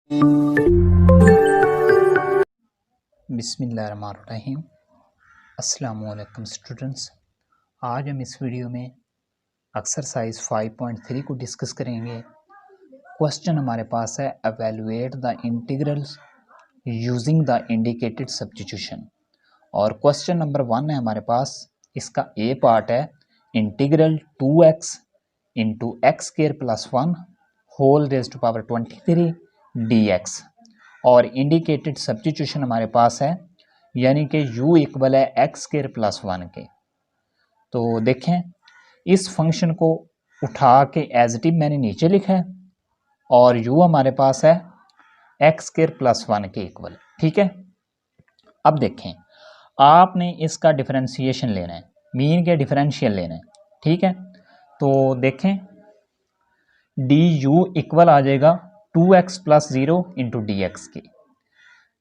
बिस्मिल्लाहिर्रहमानिर्रहीम। अस्सलामुअलैकुम स्टूडेंट्स। आज हम इस वीडियो में एक्सरसाइज 5.3 को डिस्कस करेंगे। क्वेश्चन हमारे पास है evaluate the integrals using the indicated substitution. और क्वेश्चन नंबर 1 है हमारे पास। इसका ए पार्ट है integral 2x into x square plus 1 whole raised to power 23 dx। और इंडिकेटेड सब्स्टिट्यूशन हमारे पास है यानी कि u इक्वल है एक्स स्क्वायर प्लस 1 के। तो देखें, इस फंक्शन को उठा के एज इट इज मैंने नीचे लिखा है और u हमारे पास है एक्स स्क्वायर प्लस 1 के इक्वल। ठीक है, अब देखें, आपने इसका डिफरेंशिएशन लेना है, मीन के डिफरेंशियल लेना है। ठीक है, तो देखें du इक्वल आ जाएगा 2x plus 0 into D x के,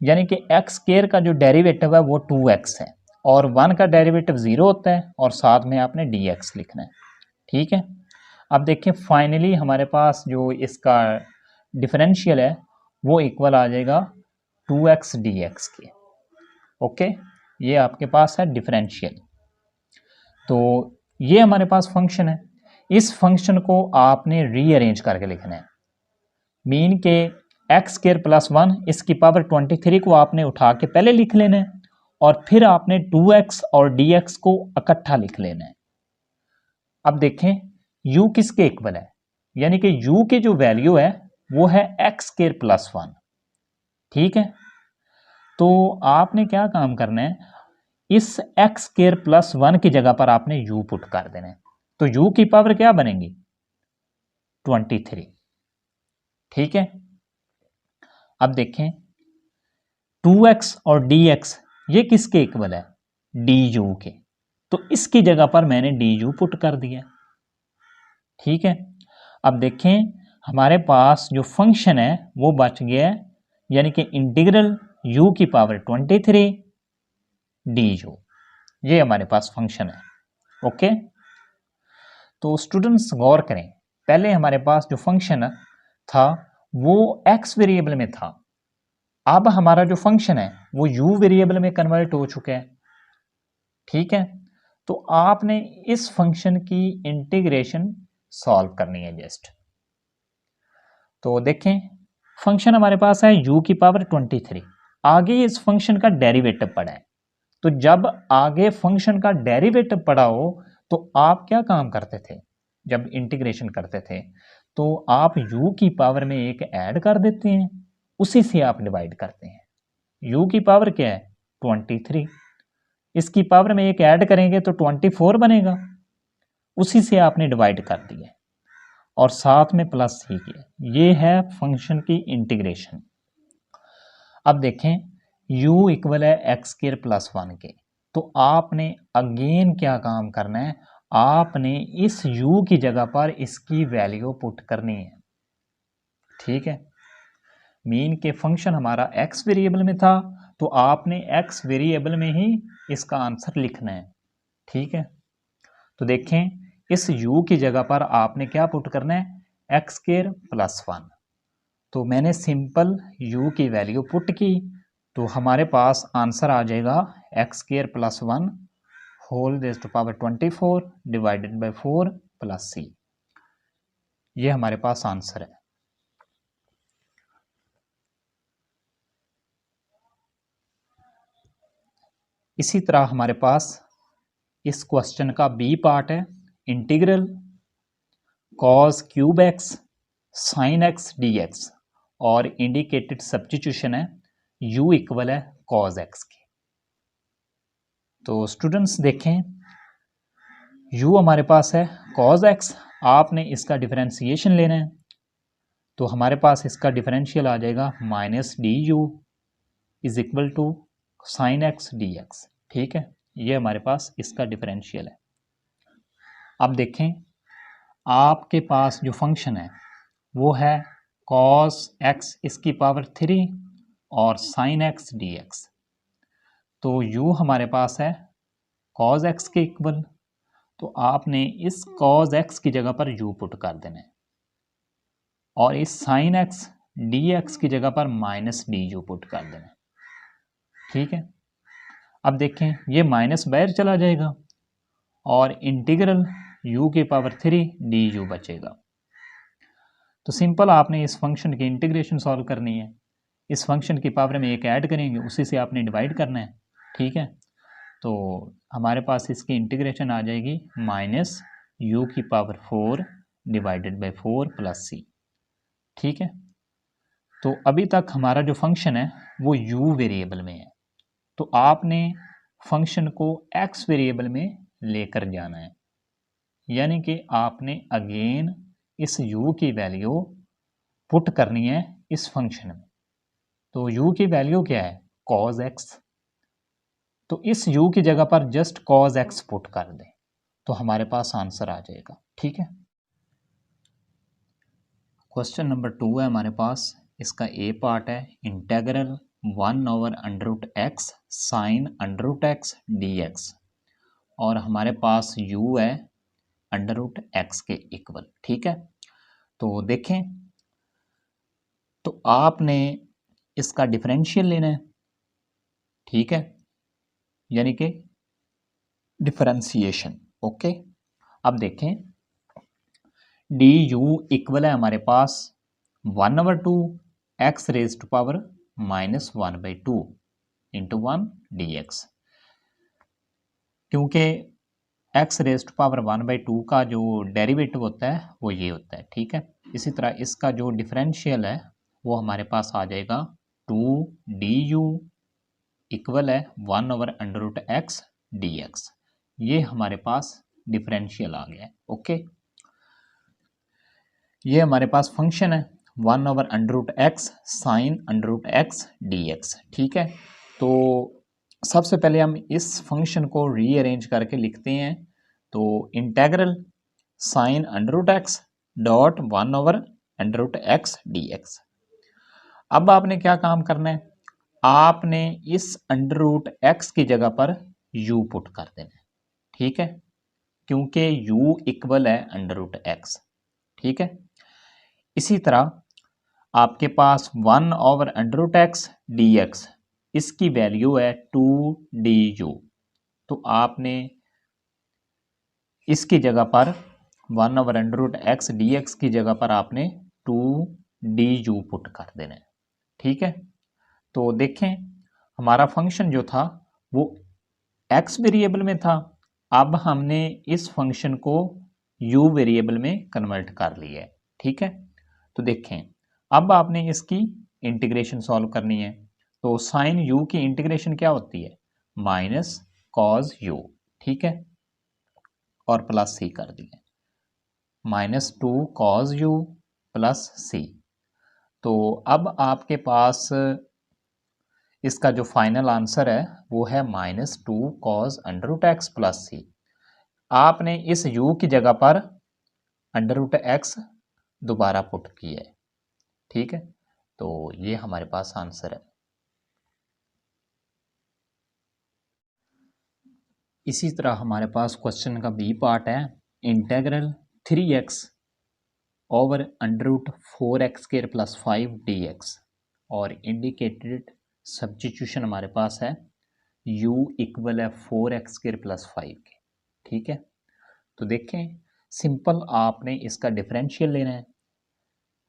यानी कि एक्स स्क्वायर का जो डेरिवेटिव है वो 2x है और 1 का डेरिवेटिव 0 होता है और साथ में आपने dx लिखना है। ठीक है, अब देखिए फाइनली हमारे पास जो इसका डिफरेंशियल है वो इक्वल आ जाएगा 2x dx के। ओके, ये आपके पास है डिफरेंशियल। तो ये हमारे पास फंक्शन है, इस फंक्शन को आपने रीअरेंज करके लिखना है। मीन के एक्स स्क्वायर प्लस 1 इसकी पावर 23 को आपने उठा के पहले लिख लेना है और फिर आपने 2x और dx को इकट्ठा लिख लेना है। अब देखें u किसके इक्वल है, यानी कि u की जो वैल्यू है वो है एक्स स्क्वायर प्लस 1। ठीक है, तो आपने क्या काम करना है, इस एक्स स्क्वायर प्लस 1 की जगह पर आपने u पुट कर देना है। तो u की पावर क्या बनेगी 23। ठीक है, अब देखें 2x और dx ये किसके इक्वल है du के, तो इसकी जगह पर मैंने du पुट कर दिया। ठीक है, अब देखें हमारे पास जो फंक्शन है वो बच गया है, यानी कि इंटीग्रल u की पावर 23 du, ये हमारे पास फंक्शन है। ओके, तो स्टूडेंट्स गौर करें, पहले हमारे पास जो फंक्शन था वो x वेरिएबल में था, अब हमारा जो फंक्शन है वो u वेरिएबल में कन्वर्ट हो चुका है। ठीक है, तो आपने इस फंक्शन की इंटीग्रेशन सॉल्व करनी है जस्ट। तो देखें फंक्शन हमारे पास है u की पावर 23, आगे इस फंक्शन का डेरिवेटिव पड़ा है। तो जब आगे फंक्शन का डेरिवेटिव पड़ा हो तो आप क्या काम करते थे, जब इंटीग्रेशन करते थे तो आप u की पावर में एक ऐड कर देते हैं, उसी से आप डिवाइड करते हैं। u की पावर क्या है 23, इसकी पावर में एक ऐड करेंगे तो 24 बनेगा, उसी से आपने डिवाइड कर दिया और साथ में प्लस ही किया। ये है फंक्शन की इंटीग्रेशन। अब देखें u इक्वल है एक्स स्क्वायर प्लस 1 के, तो आपने अगेन क्या काम करना है, आपने इस u की जगह पर इसकी वैल्यू पुट करनी है। ठीक है, मीन के फंक्शन हमारा x वेरिएबल में था तो आपने x वेरिएबल में ही इसका आंसर लिखना है। ठीक है, तो देखें इस u की जगह पर आपने क्या पुट करना है एक्स स्क्वायर प्लस 1। तो मैंने सिंपल u की वैल्यू पुट की तो हमारे पास आंसर आ जाएगा x square plus 1 whole raised to power 24 divided by 4 plus c। ये हमारे पास आंसर है। इसी तरह हमारे पास इस क्वेश्चन का बी पार्ट है integral cos cube x sign x d x, और इंडिकेटेड सब्स्टिट्यूशन है u इक्वल है कॉस एक्स के। तो स्टूडेंट्स देखें u हमारे पास है कॉस एक्स, आपने इसका डिफरेंशिएशन लेना है तो हमारे पास इसका डिफरेंशियल आ जाएगा minus d u is equal to sine x d x. ठीक है, ये हमारे पास इसका डिफरेंशियल है। अब देखें आपके पास जो फंक्शन है वो है cos x इसकी पावर 3 और sin x dx। तो u हमारे पास है cos x के इक्वल, तो आपने इस cos x की जगह पर u पुट कर देना है और इस sin x dx की जगह पर माइनस डी यू पुट कर देना, ठीक है। अब देखें ये माइनस बाहर चला जाएगा और इंटीग्रल u की पावर 3 डी यू बचेगा। तो सिंपल आपने इस फंक्शन की इंटीग्रेशन सॉल्व करनी है, इस फंक्शन की पावर में एक ऐड करेंगे, उसी से आपने डिवाइड करना है, ठीक है। तो हमारे पास इसकी इंटीग्रेशन आ जाएगी माइनस यू की पावर 4 डिवाइडेड बाई 4 प्लस सी, ठीक है। तो अभी तक हमारा जो फंक्शन है वो u वेरिएबल में है, तो आपने फंक्शन को x वेरिएबल में लेकर जाना है, यानी कि आपने अगेन इस u की वैल्यू पुट करनी है इस फंक्शन में। तो u की वैल्यू क्या है, cos x, तो इस u की जगह पर जस्ट cos x पुट कर दें तो हमारे पास आंसर आ जाएगा, ठीक है। क्वेश्चन नंबर 2 है हमारे पास, इसका ए पार्ट है integral 1/√x sine √x dx, और हमारे पास u है √x के इक्वल, ठीक है। तो देखें, तो आपने इसका डिफरेंशियल लेना है, ठीक है, यानी कि डिफरेंशिएशन, ओके। अब देखें डी यू इक्वल है हमारे पास 1/2 x raise to power -1/2 into 1 dx, क्योंकि x रेज टू पावर 1/2 का जो डेरिवेटिव होता है वो ये होता है, ठीक है। इसी तरह इसका जो डिफरेंशियल है वो हमारे पास आ जाएगा 2du इक्वल है 1/√x dx, ये हमारे पास डिफरेंशियल आ गया है, ओके। ये हमारे पास फंक्शन है 1/√x साइन √x dx, ठीक है। तो सबसे पहले हम इस फंक्शन को रीअरेंज करके लिखते हैं, तो integral sine √x dot 1/√x dx। अब आपने क्या काम करना है, आपने इस √x की जगह पर u पुट कर देना है, ठीक है, क्योंकि u इक्वल है √x, ठीक है। इसी तरह आपके पास 1/√x dx, इसकी वैल्यू है 2du, तो आपने इसकी जगह पर 1/√x dx की जगह पर आपने 2du पुट कर देना है, ठीक है। तो देखें हमारा फंक्शन जो था वो x वेरिएबल में था, अब हमने इस फंक्शन को u वेरिएबल में कन्वर्ट कर लिया है, ठीक है। तो देखें अब आपने इसकी इंटीग्रेशन सॉल्व करनी है, तो साइन u की इंटीग्रेशन क्या होती है, माइनस कॉस u, ठीक है, और प्लस सी कर दिए, -2 cos u प्लस सी। तो अब आपके पास इसका जो फाइनल आंसर है वो है -2 cos √x प्लस सी। आपने इस u की जगह पर √x दोबारा पुट किया है, ठीक है। तो ये हमारे पास आंसर है। इसी तरह हमारे पास क्वेश्चन का बी पार्ट है integral 3x over √4x² plus 5 dx, और इंडिकेटेड सब्स्टिट्यूशन हमारे पास है u इक्वल है 4x² प्लस 5 के, ठीक है। तो देखें सिंपल आपने इसका डिफरेंशियल लेना है,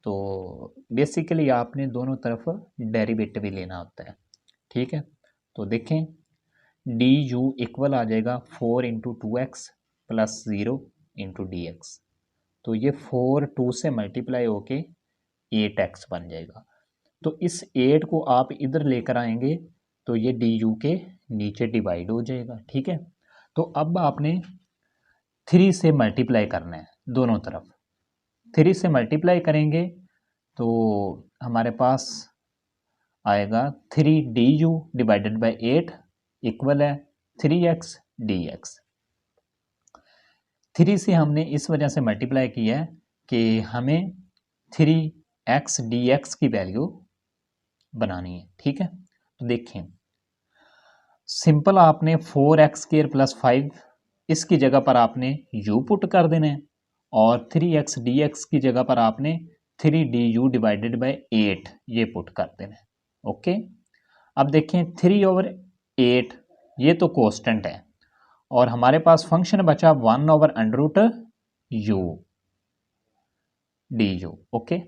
तो बेसिकली आपने दोनों तरफ डेरिवेटिव ही लेना होता है, ठीक है। तो देखें डी यू इक्वल आ जाएगा 4 × 2x प्लस 0 × dx, तो ये 4 2 से मल्टीप्लाई होके 8x बन जाएगा। तो इस 8 को आप इधर लेकर आएंगे तो ये डी यू के नीचे डिवाइड हो जाएगा, ठीक है। तो अब आपने 3 से मल्टीप्लाई करना है दोनों तरफ, 3 से मल्टीप्लाई करेंगे तो हमारे पास आएगा 3du डिवाइडेड बाई 8 इक्वल है 3x dx। 3 से हमने इस वजह से मल्टीप्लाई किया है कि हमें 3x dx की वैल्यू बनानी है, ठीक है। तो देखें सिंपल आपने 4x² प्लस 5 इसकी जगह पर आपने u पुट कर देना है, और 3x dx की जगह पर आपने 3du डिवाइडेड बाई 8 ये पुट कर देना। ओके, अब देखें 3/8 ये तो कोस्टेंट है और हमारे पास फंक्शन बचा 1/√u du। ओके,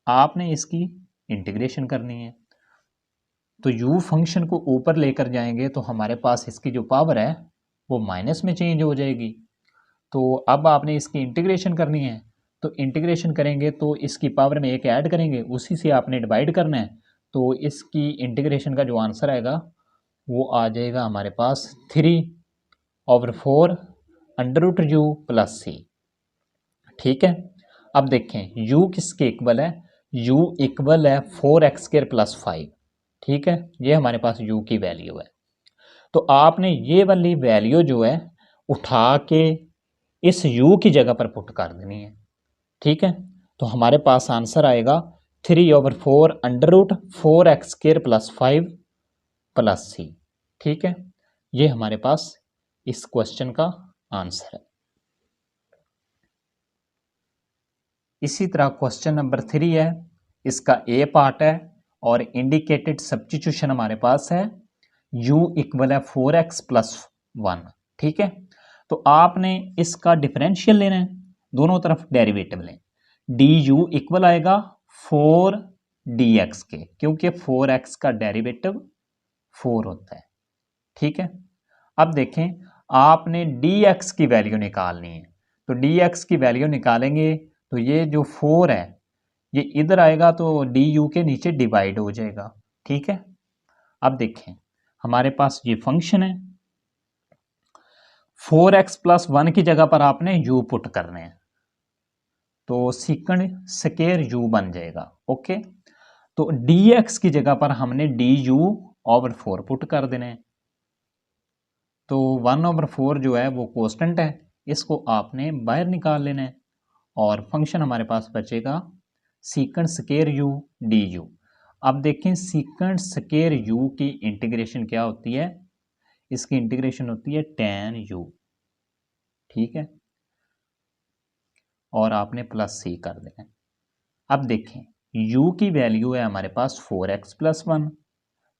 आपने इसकी इंटीग्रेशन करनी है तो u फंक्शन को ऊपर लेकर जाएंगे तो हमारे पास इसकी जो पावर है वो माइनस में चेंज हो जाएगी। तो अब आपने इसकी इंटीग्रेशन करनी है तो इंटीग्रेशन करेंगे तो इसकी पावर में एक ऐड करेंगे, उसी से आपने डिवाइड करना है। तो इसकी इंटीग्रेशन का जो आंसर आएगा वो आ जाएगा हमारे पास 3/4 √u + c। ठीक है, अब देखें u किसके इक्वल है, u इक्वल है 4x² + 5। ठीक है, ये हमारे पास u की वैल्यू है। तो आपने ये वाली वैल्यू जो है उठा के इस u की जगह पर पुट कर देनी है। ठीक है, तो हमारे पास आंसर आएगा 3/4 √4x² + 5 + c। ठीक है, ये हमारे पास इस क्वेश्चन का आंसर है। इसी तरह क्वेश्चन नंबर 3 है, इसका ए पार्ट है और इंडिकेटेड सब्स्टिट्यूशन हमारे पास है u इक्वल है 4x + 1। ठीक है, तो आपने इसका डिफरेंशियल लेना है, दोनों तरफ डेरिवेटिव लें। du इक्वल आएगा 4dx के, क्योंकि 4x का डेरिवेटिव 4 होता है। ठीक है, अब देखें आपने dx की वैल्यू निकालनी है तो dx की वैल्यू निकालेंगे तो ये जो 4 है ये इधर आएगा तो du के नीचे डिवाइड हो जाएगा। ठीक है, अब देखें हमारे पास ये फंक्शन है, 4x + 1 की जगह पर आपने u पुट करने हैं तो sec² u बन जाएगा। ओके, तो dx की जगह पर हमने du/4 पुट कर देना है। तो 1/4 जो है वो कांस्टेंट है, इसको आपने बाहर निकाल लेना है और फंक्शन हमारे पास बचेगा sec² u du। अब देखें sec² u की इंटीग्रेशन क्या होती है, इसकी इंटीग्रेशन होती है tan u। ठीक है, और आपने +c कर देना है। अब देखें u की वैल्यू है हमारे पास 4x + 1,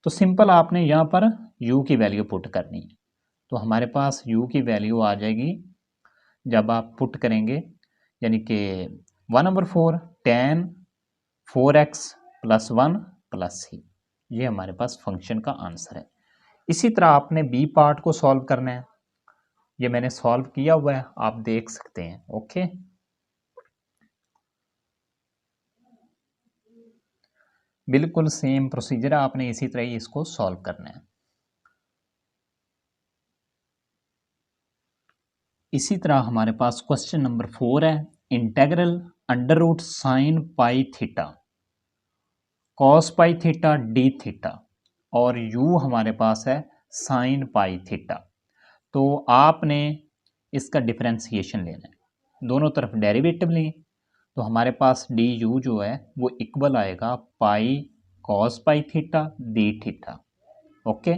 तो सिंपल आपने यहाँ पर u की वैल्यू पुट करनी है। तो हमारे पास u की वैल्यू आ जाएगी जब आप पुट करेंगे, यानी कि 1/4 tan 4x + 1 + c, ये हमारे पास फंक्शन का आंसर है। इसी तरह आपने बी पार्ट को सॉल्व करना है, ये मैंने सॉल्व किया हुआ है, आप देख सकते हैं। ओके, बिल्कुल सेम प्रोसीजर है, आपने इसी तरह ही इसको सॉल्व करना है। इसी तरह हमारे पास क्वेश्चन नंबर 4 है, इंटेग्रल √sin πθ cos πθ dθ और u हमारे पास है sin πθ। तो आपने इसका डिफरेंशिएशन लेना है, दोनों तरफ डेरिवेटिव लें तो हमारे पास du जो है वो इक्वल आएगा पाई cos πθ dθ। ओके,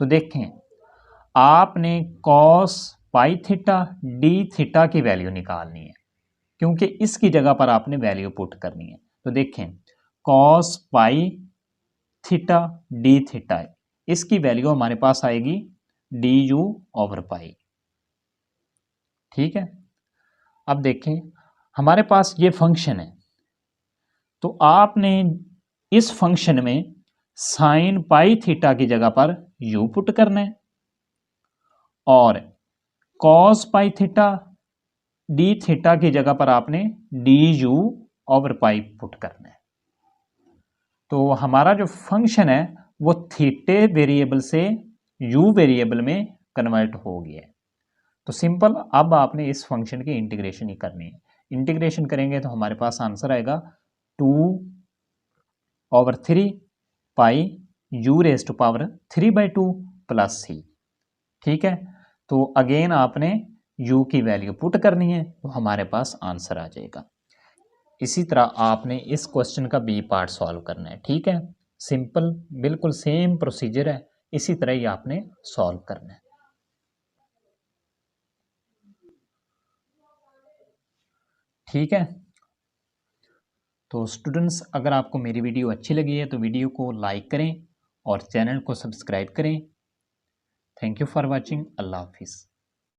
तो देखें आपने cos πθ dθ की वैल्यू निकालनी है, क्योंकि इसकी जगह पर आपने वैल्यू पुट करनी है। तो देखें cos πθ dθ इसकी वैल्यू हमारे पास आएगी du/π। ठीक है, अब देखें हमारे पास ये फंक्शन है तो आपने इस फंक्शन में sin πθ की जगह पर u पुट करना है और cos πθ dθ की जगह पर आपने du/π पुट करना है। तो हमारा जो फंक्शन है वो थीटे वेरिएबल से u वेरिएबल में कन्वर्ट हो गया है। तो सिंपल अब आपने इस फंक्शन की इंटीग्रेशन ही करनी है। इंटीग्रेशन करेंगे तो हमारे पास आंसर आएगा 2/3 पाई u⁻³ + c। ठीक है, तो अगेन आपने u की वैल्यू पुट करनी है तो हमारे पास आंसर आ जाएगा। इसी तरह आपने इस क्वेश्चन का बी पार्ट सॉल्व करना है। ठीक है, सिंपल बिल्कुल सेम प्रोसीजर है, इसी तरह ही आपने सॉल्व करना है। ठीक है, तो स्टूडेंट्स, अगर आपको मेरी वीडियो अच्छी लगी है तो वीडियो को लाइक करें और चैनल को सब्सक्राइब करें। Thank you for watching. अल्लाह हाफिज़।